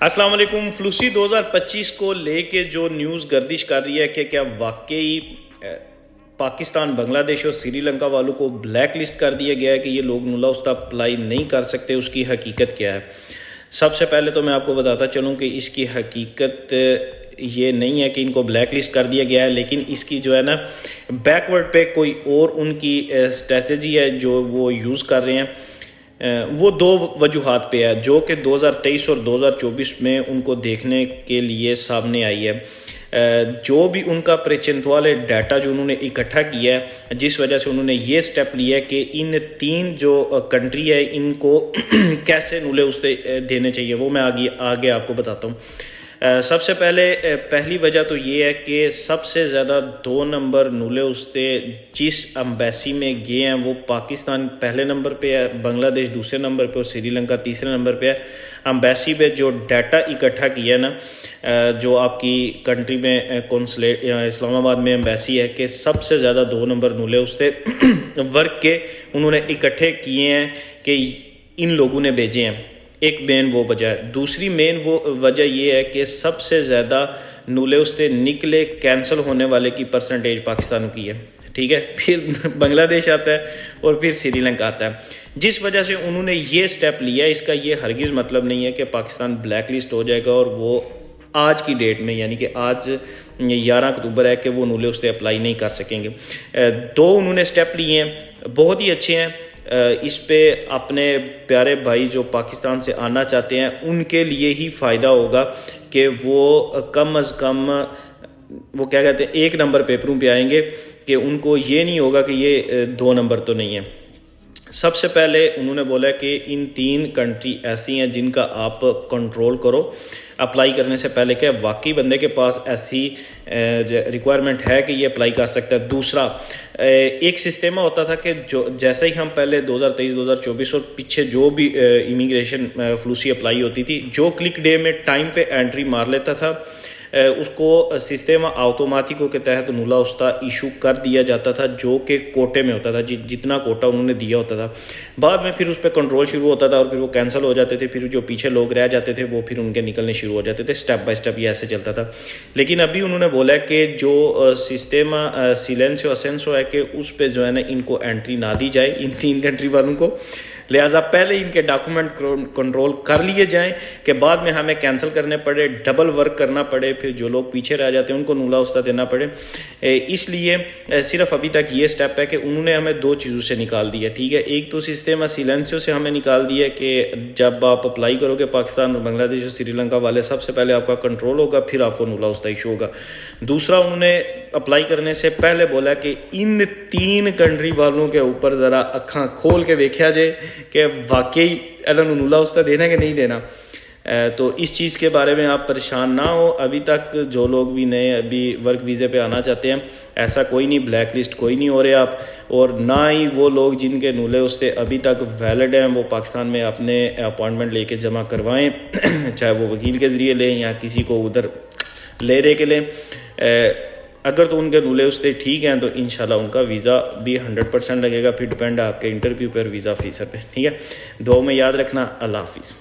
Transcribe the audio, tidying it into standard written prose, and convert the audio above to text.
السلام علیکم۔ فلوسی 2025 کو لے کے جو نیوز گردش کر رہی ہے کہ کیا واقعی پاکستان بنگلہ دیش اور سری لنکا والوں کو بلیک لسٹ کر دیا گیا ہے کہ یہ لوگ نولہ اوستا اپلائی نہیں کر سکتے، اس کی حقیقت کیا ہے؟ سب سے پہلے تو میں آپ کو بتاتا چلوں کہ اس کی حقیقت یہ نہیں ہے کہ ان کو بلیک لسٹ کر دیا گیا ہے، لیکن اس کی جو ہے نا بیک ورڈ پہ کوئی اور ان کی اسٹریٹجی ہے جو وہ یوز کر رہے ہیں۔ وہ دو وجوہات پہ ہے جو کہ 2023 اور 2024 میں ان کو دیکھنے کے لیے سامنے آئی ہے۔ جو بھی ان کا پریچنتوالے ڈیٹا جو انہوں نے اکٹھا کیا ہے، جس وجہ سے انہوں نے یہ سٹیپ لیا ہے کہ ان تین جو کنٹری ہے ان کو کیسے نولے اوستے دینے چاہیے، وہ میں آگے آپ کو بتاتا ہوں۔ سب سے پہلی وجہ تو یہ ہے کہ سب سے زیادہ 2 نمبر نولے اوستے جس امبیسی میں گئے ہیں وہ پاکستان پہلے نمبر پہ ہے، بنگلہ دیش دوسرے نمبر پہ اور سری لنکا تیسرے نمبر پہ ہے۔ امبیسی پہ جو ڈیٹا اکٹھا کیا ہے نا، جو آپ کی کنٹری میں کونسلیٹ اسلام آباد میں امبیسی ہے، کہ سب سے زیادہ 2 نمبر نولے اوستے ورک کے انہوں نے اکٹھے کیے ہیں کہ ان لوگوں نے بھیجے ہیں۔ ایک مین وہ وجہ ہے۔ دوسری مین وہ وجہ یہ ہے کہ سب سے زیادہ نولے اوستے نکلے کینسل ہونے والے کی پرسنٹیج پاکستان کی ہے، ٹھیک ہے، پھر بنگلہ دیش آتا ہے اور پھر سری لنکا آتا ہے۔ جس وجہ سے انہوں نے یہ سٹیپ لیا، اس کا یہ ہرگز مطلب نہیں ہے کہ پاکستان بلیک لسٹ ہو جائے گا اور وہ آج کی ڈیٹ میں یعنی کہ آج 11 اکتوبر ہے کہ وہ نولے اوستے اپلائی نہیں کر سکیں گے۔ 2 انہوں نے سٹیپ لیے ہیں، بہت ہی اچھے ہیں۔ اس پہ اپنے پیارے بھائی جو پاکستان سے آنا چاہتے ہیں ان کے لیے ہی فائدہ ہوگا کہ وہ کم از کم وہ کیا کہتے ہیں 1 نمبر پیپروں پہ آئیں گے، کہ ان کو یہ نہیں ہوگا کہ یہ 2 نمبر تو نہیں ہے۔ سب سے پہلے انہوں نے بولا کہ ان 3 کنٹری ایسی ہیں جن کا آپ کنٹرول کرو اپلائی کرنے سے پہلے، کہ واقعی بندے کے پاس ایسی ریکوائرمنٹ ہے کہ یہ اپلائی کر سکتا ہے۔ دوسرا، ایک سسٹم ہوتا تھا کہ جو جیسے ہی ہم پہلے 2023 2024 اور پیچھے جو بھی امیگریشن فلوسی اپلائی ہوتی تھی، جو کلک ڈے میں ٹائم پہ انٹری مار لیتا تھا اس کو سسٹم آٹومیٹکو کے تحت نولہ اوستا ایشو کر دیا جاتا تھا، جو کہ کوٹے میں ہوتا تھا، جتنا کوٹا انہوں نے دیا ہوتا تھا۔ بعد میں پھر اس پہ کنٹرول شروع ہوتا تھا اور پھر وہ کینسل ہو جاتے تھے، پھر جو پیچھے لوگ رہ جاتے تھے وہ پھر ان کے نکلنے شروع ہو جاتے تھے، سٹیپ بائی سٹیپ یہ ایسے چلتا تھا۔ لیکن ابھی انہوں نے بولا کہ جو سسٹم سیلینسیو اسینسو ہے کہ اس پہ جو ہے نا ان کو انٹری نہ دی جائے، ان 3 کنٹری والوں کو، لہٰذا پہلے ان کے ڈاکومنٹ کنٹرول کر لیے جائیں کہ بعد میں ہمیں کینسل کرنے پڑے، ڈبل ورک کرنا پڑے، پھر جو لوگ پیچھے رہ جاتے ہیں ان کو نولہ اوستا دینا پڑے۔ اس لیے صرف ابھی تک یہ سٹیپ ہے کہ انہوں نے ہمیں 2 چیزوں سے نکال دیا، ٹھیک ہے۔ ایک تو سسٹم سیلینسیو سے ہمیں نکال دیا کہ جب آپ اپلائی کرو گے پاکستان اور بنگلہ دیش اور سری لنکا والے، سب سے پہلے آپ کا کنٹرول ہوگا، پھر آپ کو نولہ اوستا ایشو ہوگا۔ دوسرا، انہوں نے اپلائی کرنے سے پہلے بولا کہ ان 3 کنٹری والوں کے اوپر ذرا اکھاں کھول کے دیکھا جائے کہ واقعی انہوں نے نولہ اوستا دینا ہے کہ نہیں دینا۔ تو اس چیز کے بارے میں آپ پریشان نہ ہو۔ ابھی تک جو لوگ بھی نئے ابھی ورک ویزے پہ آنا چاہتے ہیں، ایسا کوئی نہیں، بلیک لسٹ کوئی نہیں ہو رہے آپ، اور نہ ہی وہ لوگ جن کے نولے اوستے ابھی تک ویلڈ ہیں وہ پاکستان میں اپنے اپائنٹمنٹ لے کے جمع کروائیں، چاہے وہ وکیل کے ذریعے لیں یا کسی کو ادھر لے دے کے لیں۔ اگر تو ان کے نولے اوستے ٹھیک ہیں تو انشاءاللہ ان کا ویزا بھی 100% لگے گا، پھر ڈپینڈ ہے آپ کے انٹرویو پر، ویزا فیسر پہ، ٹھیک ہے۔ دعاؤں میں یاد رکھنا۔ اللہ حافظ۔